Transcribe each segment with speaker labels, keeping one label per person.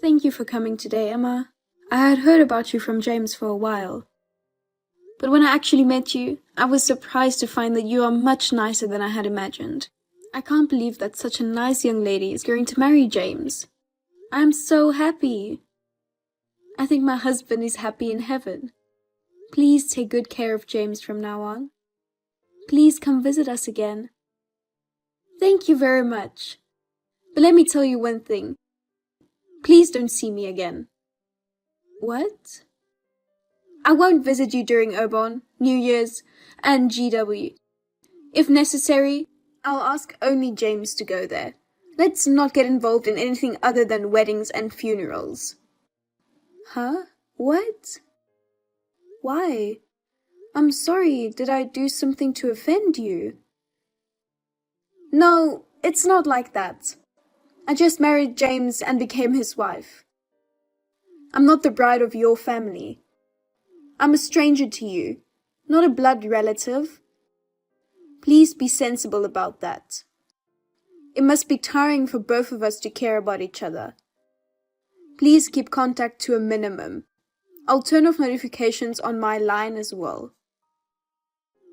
Speaker 1: Thank you for coming today, Emma. I had heard about you from James for a while. But when I actually met you, I was surprised to find that you are much nicer than I had imagined. I can't believe that such a nice young lady is going to marry James. I am so happy. I think my husband is happy in heaven. Please take good care of James from now on. Please come visit us again. Thank you very much. But let me tell you one thing. Please don't see me again. What? I won't visit you during Obon, New Year's, and GW. If necessary, I'll ask only James to go there. Let's not get involved in anything other than weddings and funerals. Huh? What? Why? I'm sorry, did I do something to offend you? No, it's not like that. I just married James and became his wife. I'm not the bride of your family. I'm a stranger to you, not a blood relative. Please be sensible about that. It must be tiring for both of us to care about each other. Please keep contact to a minimum. I'll turn off notifications on my line as well.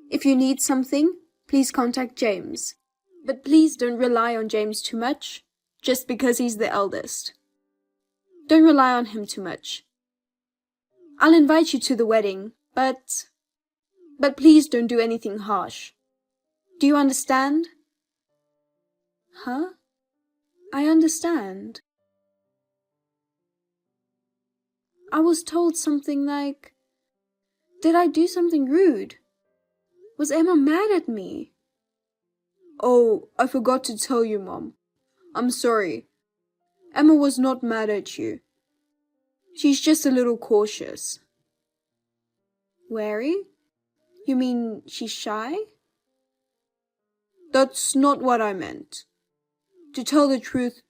Speaker 1: If you need something, please contact James. But please don't rely on James too much, just because he's the eldest. Don't rely on him too much. I'll invite you to the wedding, but please don't do anything harsh. Do you understand? Huh? I understand. I was told something like, did I do something rude? Was Emma mad at me? Oh, I forgot to tell you, Mom. I'm sorry. Emma was not mad at you. She's just a little cautious. Wary? You mean she's shy? That's not what I meant. To tell the truth,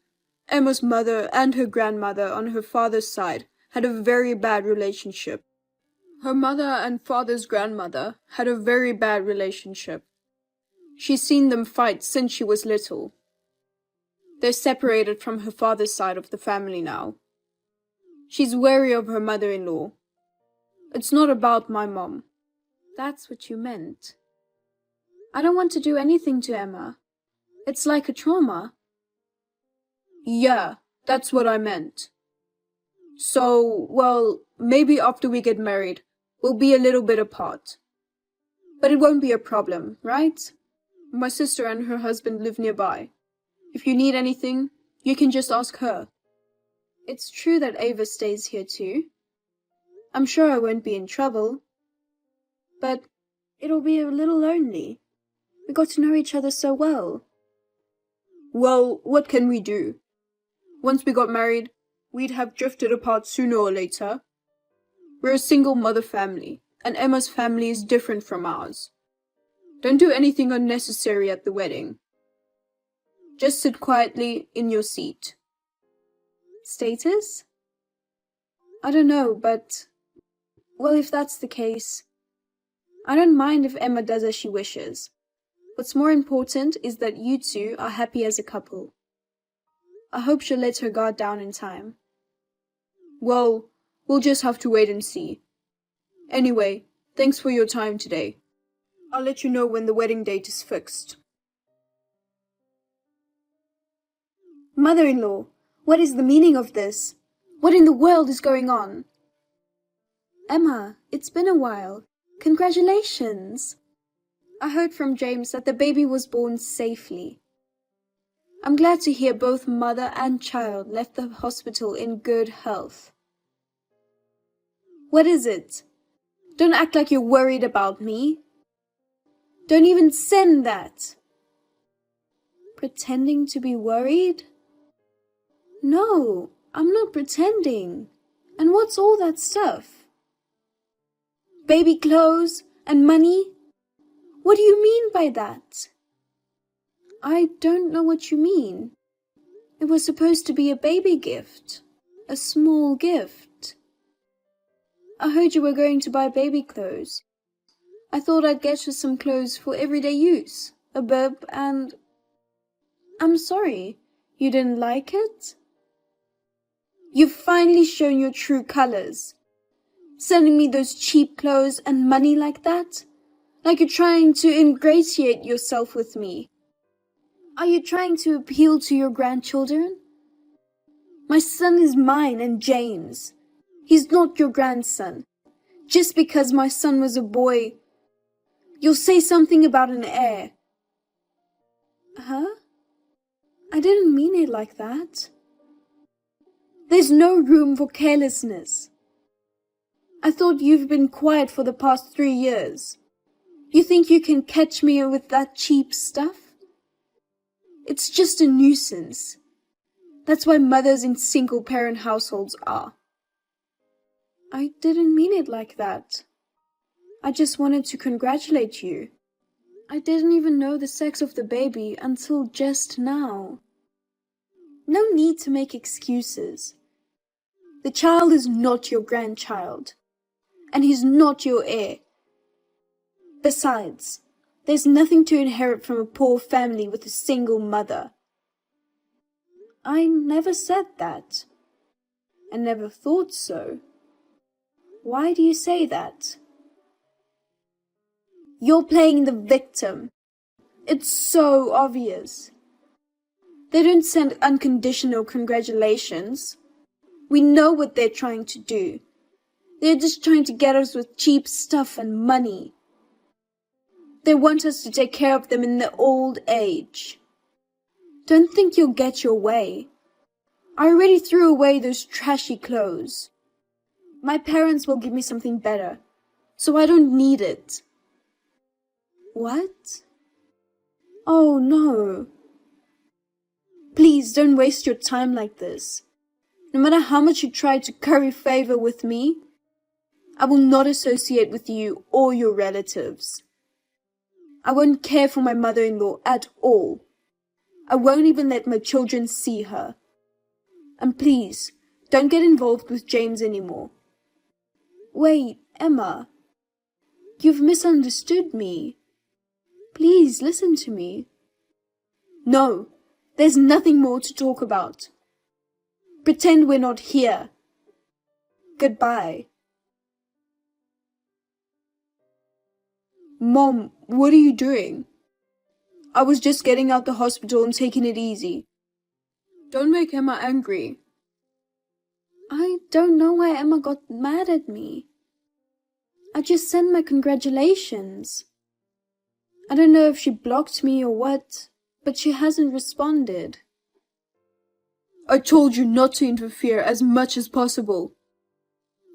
Speaker 1: Emma's mother and her grandmother on her father's side had a very bad relationship. Her mother and father's grandmother had a very bad relationship. She's seen them fight since she was little. They're separated from her father's side of the family now. She's wary of her mother-in-law. It's not about my mom. That's what you meant. I don't want to do anything to Emma. It's like a trauma. Yeah, that's what I meant. So, well, maybe after we get married, we'll be a little bit apart. But it won't be a problem, right? My sister and her husband live nearby. If you need anything, you can just ask her. It's true that Ava stays here too. I'm sure I won't be in trouble. But it'll be a little lonely. We got to know each other so well. Well, what can we do? Once we got married, we'd have drifted apart sooner or later. We're a single mother family, and Emma's family is different from ours. Don't do anything unnecessary at the wedding. Just sit quietly in your seat. Status? I don't know, but... Well, if that's the case... I don't mind if Emma does as she wishes. What's more important is that you two are happy as a couple. I hope she'll let her guard down in time. Well, we'll just have to wait and see. Anyway, thanks for your time today. I'll let you know when the wedding date is fixed. Mother-in-law, what is the meaning of this? What in the world is going on? Emma, it's been a while. Congratulations! I heard from James that the baby was born safely. I'm glad to hear both mother and child left the hospital in good health. What is it? Don't act like you're worried about me. Don't even send that. Pretending to be worried? No, I'm not pretending. And what's all that stuff? Baby clothes and money? What do you mean by that? I don't know what you mean. It was supposed to be a baby gift. A small gift. I heard you were going to buy baby clothes. I thought I'd get you some clothes for everyday use. A bib and... I'm sorry. You didn't like it? You've finally shown your true colors. Sending me those cheap clothes and money like that? Like you're trying to ingratiate yourself with me. Are you trying to appeal to your grandchildren? My son is mine and James. He's not your grandson. Just because my son was a boy, you'll say something about an heir. Huh? I didn't mean it like that. There's no room for carelessness. I thought you've been quiet for the past 3 years. You think you can catch me with that cheap stuff? It's just a nuisance. That's why mothers in single-parent households are. I didn't mean it like that. I just wanted to congratulate you. I didn't even know the sex of the baby until just now. No need to make excuses. The child is not your grandchild, and he's not your heir. Besides, there's nothing to inherit from a poor family with a single mother. I never said that. I never thought so. Why do you say that? You're playing the victim. It's so obvious. They don't send unconditional congratulations. We know what they're trying to do. They're just trying to get us with cheap stuff and money. They want us to take care of them in their old age. Don't think you'll get your way. I already threw away those trashy clothes. My parents will give me something better, so I don't need it. What? Oh no. Please don't waste your time like this. No matter how much you try to curry favor with me, I will not associate with you or your relatives. I won't care for my mother-in-law at all. I won't even let my children see her. And please, don't get involved with James anymore. Wait, Emma. You've misunderstood me. Please listen to me. No, there's nothing more to talk about. Pretend we're not here. Goodbye. Mom, what are you doing? I was just getting out the hospital and taking it easy. Don't make Emma angry. I don't know why Emma got mad at me. I just sent my congratulations. I don't know if she blocked me or what, but she hasn't responded. I told you not to interfere as much as possible,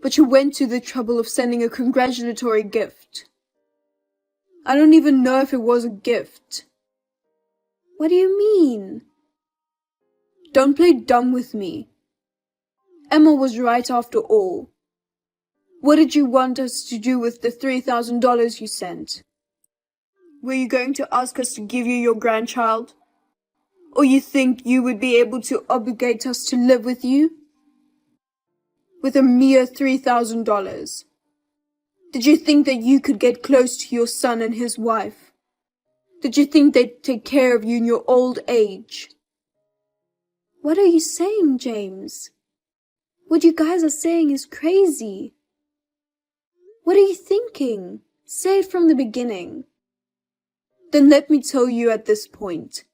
Speaker 1: but you went to the trouble of sending a congratulatory gift. I don't even know if it was a gift. What do you mean? Don't play dumb with me. Emma was right after all. What did you want us to do with the $3,000 you sent? Were you going to ask us to give you your grandchild? Or you think you would be able to obligate us to live with you? With a mere $3,000. Did you think that you could get close to your son and his wife? Did you think they'd take care of you in your old age? What are you saying, James? What you guys are saying is crazy. What are you thinking? Say it from the beginning. Then let me tell you at this point.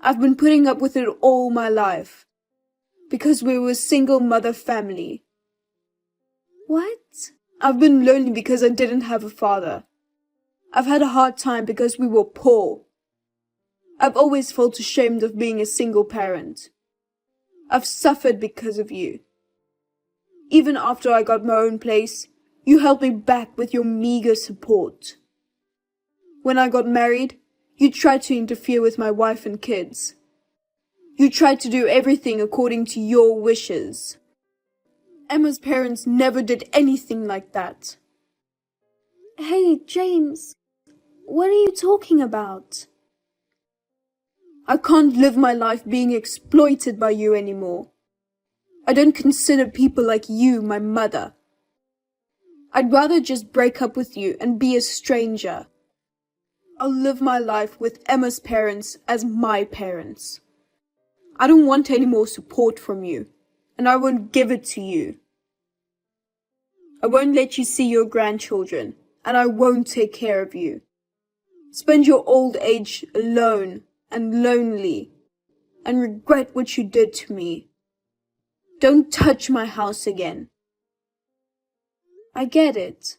Speaker 1: I've been putting up with it all my life. Because we were a single mother family. What? I've been lonely because I didn't have a father. I've had a hard time because we were poor. I've always felt ashamed of being a single parent. I've suffered because of you. Even after I got my own place, you held me back with your meager support. When I got married, you tried to interfere with my wife and kids. You tried to do everything according to your wishes. Emma's parents never did anything like that. Hey, James, what are you talking about? I can't live my life being exploited by you anymore. I don't consider people like you my mother. I'd rather just break up with you and be a stranger. I'll live my life with Emma's parents as my parents. I don't want any more support from you. and I won't give it to you. I won't let you see your grandchildren, and I won't take care of you. Spend your old age alone and lonely, and regret what you did to me. Don't touch my house again. I get it.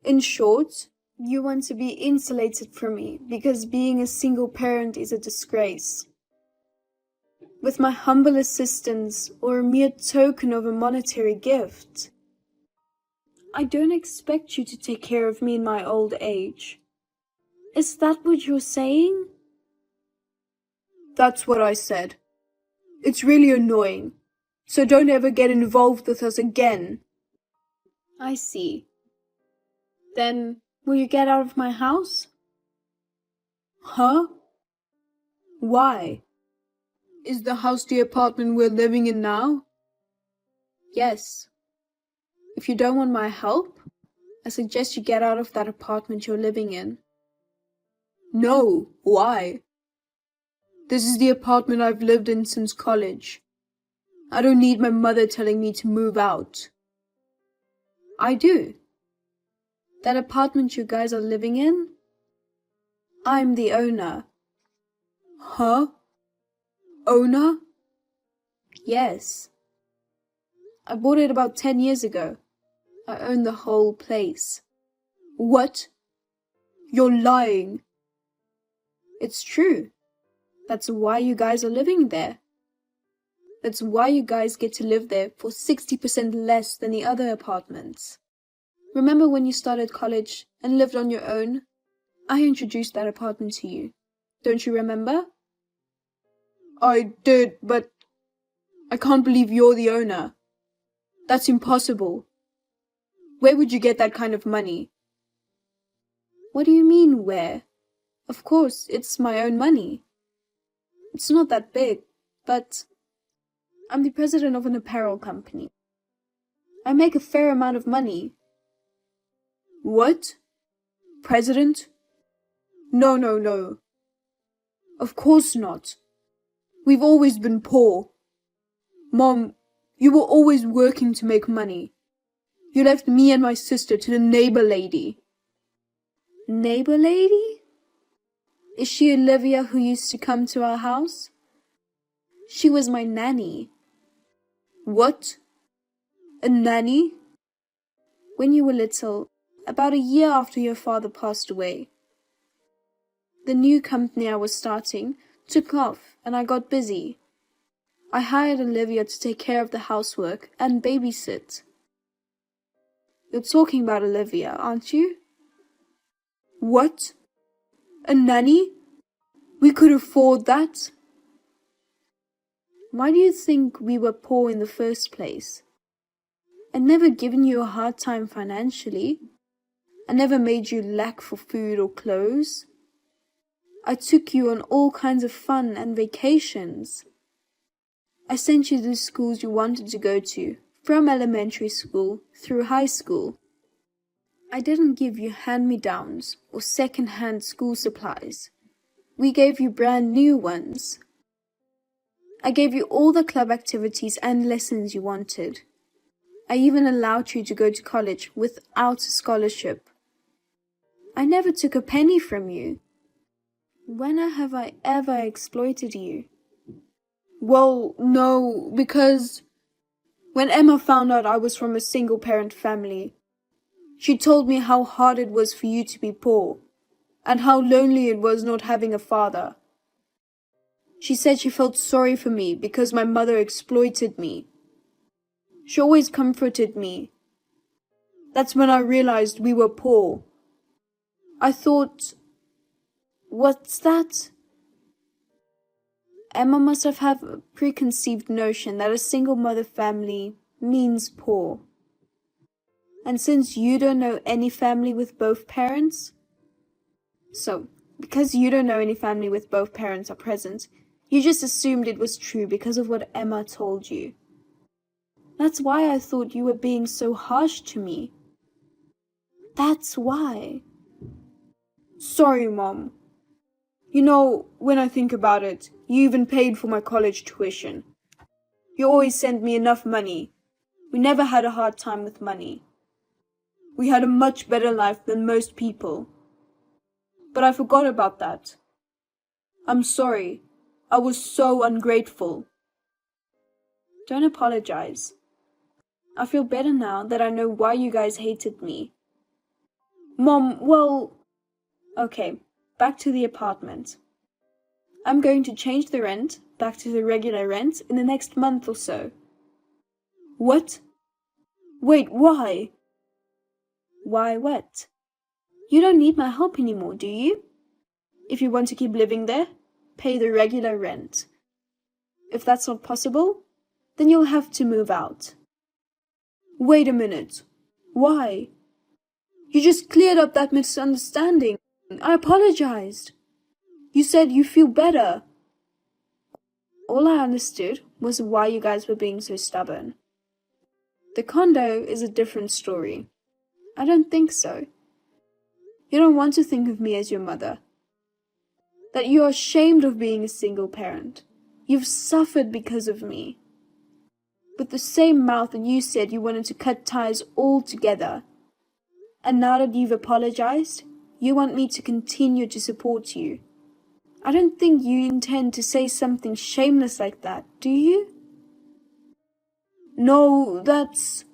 Speaker 1: In short, you want to be insulated from me because being a single parent is a disgrace. With my humble assistance or a mere token of a monetary gift. I don't expect you to take care of me in my old age. Is that what you're saying? That's what I said. It's really annoying, so don't ever get involved with us again. I see. Then, will you get out of my house? Huh? Why? Is the house the apartment we're living in now? Yes. If you don't want my help, I suggest you get out of that apartment you're living in. No, why? This is the apartment I've lived in since college. I don't need my mother telling me to move out. I do. That apartment you guys are living in? I'm the owner. Huh? Owner? Yes. I bought it about 10 years ago. I own the whole place. What? You're lying. It's true. That's why you guys are living there. That's why you guys get to live there for 60% less than the other apartments. Remember when you started college and lived on your own? I introduced that apartment to you. Don't you remember? I did, but I can't believe you're the owner. That's impossible. Where would you get that kind of money? What do you mean, where? Of course, it's my own money. It's not that big, but I'm the president of an apparel company. I make a fair amount of money. What? President? No. Of course not. We've always been poor. Mom, you were always working to make money. You left me and my sister to the neighbor lady. Neighbor lady? Is she Olivia who used to come to our house? She was my nanny. What? A nanny? When you were little, about a year after your father passed away. The new company I was starting took off and I got busy. I hired Olivia to take care of the housework and babysit. You're talking about Olivia, aren't you? What? A nanny? We could afford that? Why do you think we were poor in the first place? I never given you a hard time financially. I never made you lack for food or clothes. I took you on all kinds of fun and vacations. I sent you to the schools you wanted to go to, from elementary school through high school. I didn't give you hand-me-downs or second-hand school supplies. We gave you brand new ones. I gave you all the club activities and lessons you wanted. I even allowed you to go to college without a scholarship. I never took a penny from you. When have I ever exploited you? Well, no, because when Emma found out I was from a single-parent family, she told me how hard it was for you to be poor, and how lonely it was not having a father. She said she felt sorry for me because my mother exploited me. She always comforted me. That's when I realized we were poor. I thought, what's that? Emma must have had a preconceived notion that a single mother family means poor. And since you don't know any family with both parents, because you don't know any family with both parents are present, you just assumed it was true because of what Emma told you. That's why I thought you were being so harsh to me. That's why. Sorry, Mom. You know, when I think about it, you even paid for my college tuition. You always sent me enough money. We never had a hard time with money. We had a much better life than most people. But I forgot about that. I'm sorry. I was so ungrateful. Don't apologize. I feel better now that I know why you guys hated me. Mom, well... Okay, back to the apartment. I'm going to change the rent back to the regular rent in the next month or so. What? Wait, why? Why what? You don't need my help anymore, do you? If you want to keep living there, pay the regular rent. If that's not possible, then you'll have to move out. Wait a minute. Why? You just cleared up that misunderstanding. I apologized. You said you feel better. All I understood was why you guys were being so stubborn. The condo is a different story. I don't think so. You don't want to think of me as your mother. That you're ashamed of being a single parent. You've suffered because of me. With the same mouth that you said you wanted to cut ties altogether. And now that you've apologized, you want me to continue to support you. I don't think you intend to say something shameless like that, do you? No, that's...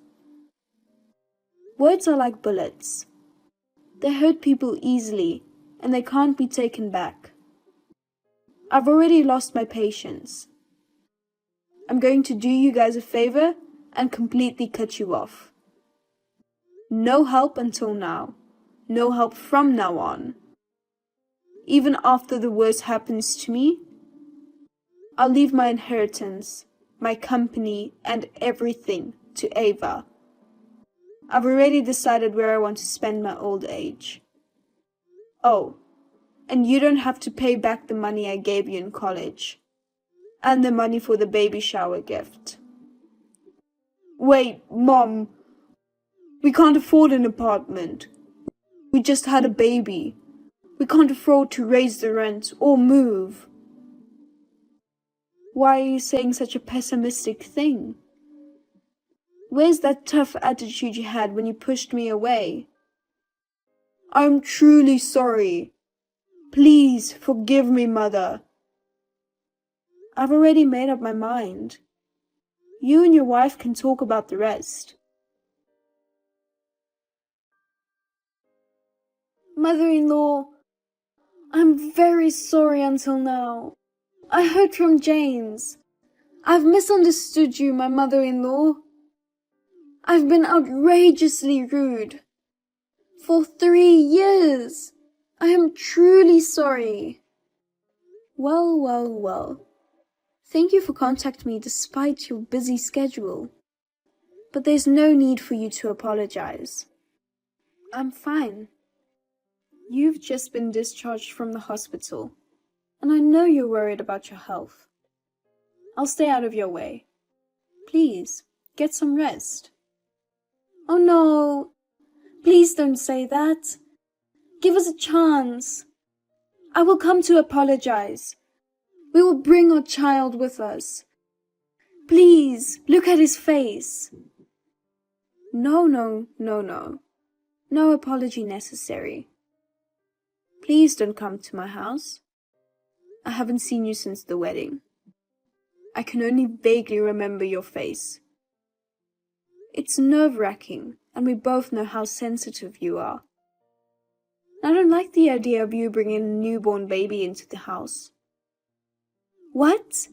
Speaker 1: Words are like bullets. They hurt people easily, and they can't be taken back. I've already lost my patience. I'm going to do you guys a favor and completely cut you off. No help until now. No help from now on. Even after the worst happens to me, I'll leave my inheritance, my company, and everything to Ava. I've already decided where I want to spend my old age. Oh, and you don't have to pay back the money I gave you in college. And the money for the baby shower gift. Wait, Mom. We can't afford an apartment. We just had a baby. We can't afford to raise the rent or move. Why are you saying such a pessimistic thing? Where's that tough attitude you had when you pushed me away? I'm truly sorry. Please forgive me, Mother. I've already made up my mind. You and your wife can talk about the rest. Mother-in-law, I'm very sorry until now. I heard from James. I've misunderstood you, my mother-in-law. I've been outrageously rude. For 3 years. I am truly sorry. Well, well, well. Thank you for contacting me despite your busy schedule. But there's no need for you to apologize. I'm fine. You've just been discharged from the hospital, and I know you're worried about your health. I'll stay out of your way. Please, get some rest. Oh no, please don't say that. Give us a chance. I will come to apologize. We will bring our child with us. Please, look at his face. No. No apology necessary. Please don't come to my house. I haven't seen you since the wedding. I can only vaguely remember your face. It's nerve-wracking, and we both know how sensitive you are. I don't like the idea of you bringing a newborn baby into the house. What?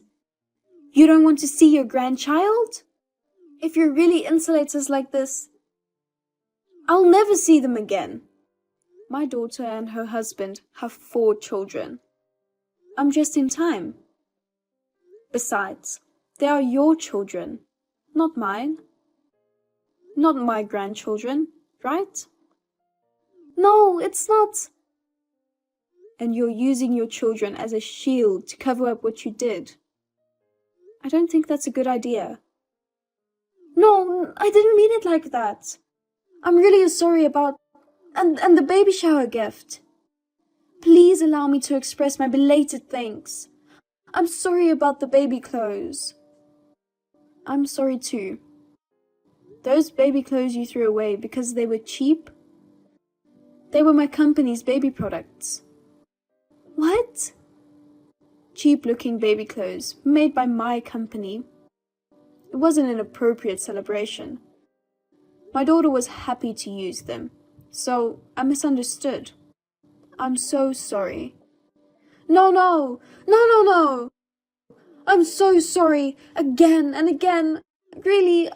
Speaker 1: You don't want to see your grandchild? If you really insulate us like this, I'll never see them again. My daughter and her husband have 4 children. I'm just in time. Besides, they are your children, not mine. Not my grandchildren, right? No, it's not. And you're using your children as a shield to cover up what you did. I don't think that's a good idea. No, I didn't mean it like that. I'm really sorry about... And the baby shower gift. Please allow me to express my belated thanks. I'm sorry about the baby clothes. I'm sorry too. Those baby clothes you threw away because they were cheap? They were my company's baby products. What? Cheap-looking baby clothes made by my company. It wasn't an appropriate celebration. My daughter was happy to use them, so I misunderstood. I'm so sorry. No. I'm so sorry, again and again. Really,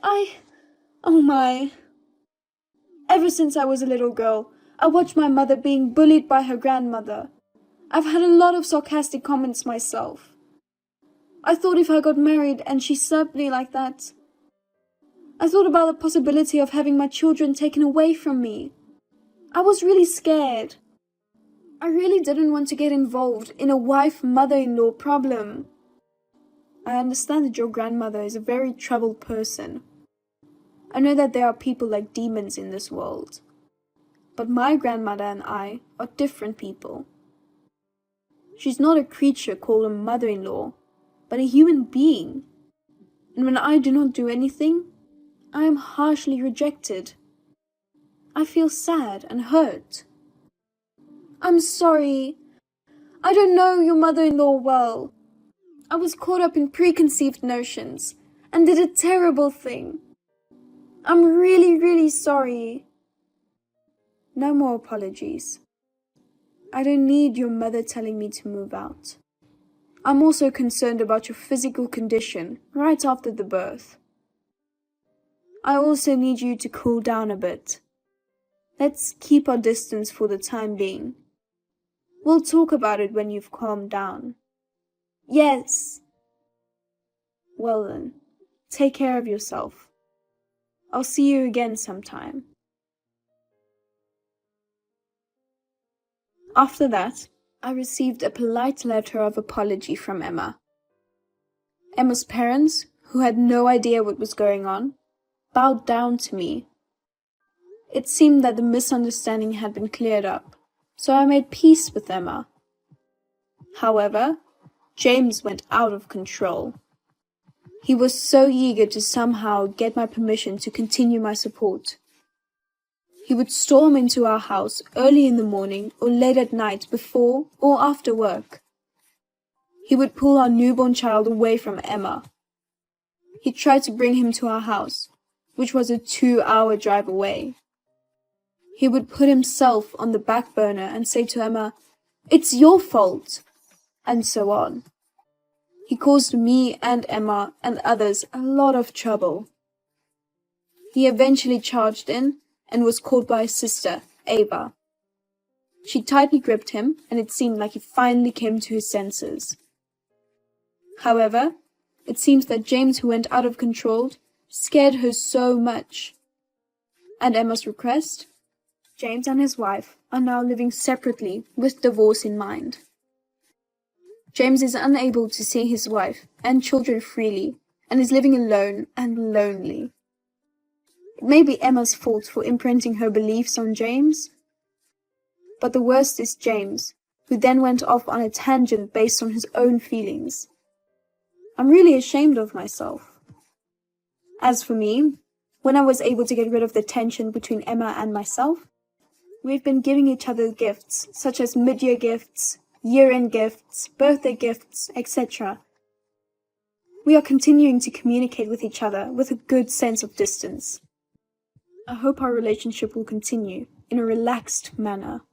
Speaker 1: oh my. Ever since I was a little girl, I watched my mother being bullied by her grandmother. I've had a lot of sarcastic comments myself. I thought if I got married and she served me like that, I thought about the possibility of having my children taken away from me. I was really scared. I really didn't want to get involved in a wife-mother-in-law problem. I understand that your grandmother is a very troubled person. I know that there are people like demons in this world. But my grandmother and I are different people. She's not a creature called a mother-in-law, but a human being. And when I do not do anything, I am harshly rejected. I feel sad and hurt. I'm sorry. I don't know your mother-in-law well. I was caught up in preconceived notions and did a terrible thing. I'm really sorry. No more apologies. I don't need your mother telling me to move out. I'm also concerned about your physical condition right after the birth. I also need you to cool down a bit. Let's keep our distance for the time being. We'll talk about it when you've calmed down. Yes. Well then, take care of yourself. I'll see you again sometime. After that, I received a polite letter of apology from Emma. Emma's parents, who had no idea what was going on, bowed down to me. It seemed that the misunderstanding had been cleared up, so I made peace with Emma. However, James went out of control. He was so eager to somehow get my permission to continue my support. He would storm into our house early in the morning or late at night before or after work. He would pull our newborn child away from Emma. He tried to bring him to our house, which was a 2-hour drive away. He would put himself on the back burner and say to Emma, "It's your fault," and so on. He caused me and Emma and others a lot of trouble. He eventually charged in and was caught by his sister, Ava. She tightly gripped him, and it seemed like he finally came to his senses. However, it seems that James, who went out of control, scared her so much. At Emma's request, James and his wife are now living separately with divorce in mind. James is unable to see his wife and children freely and is living alone and lonely. It may be Emma's fault for imprinting her beliefs on James, but the worst is James, who then went off on a tangent based on his own feelings. I'm really ashamed of myself. As for me, when I was able to get rid of the tension between Emma and myself, we've been giving each other gifts, such as mid-year gifts, year-end gifts, birthday gifts, etc. We are continuing to communicate with each other with a good sense of distance. I hope our relationship will continue in a relaxed manner.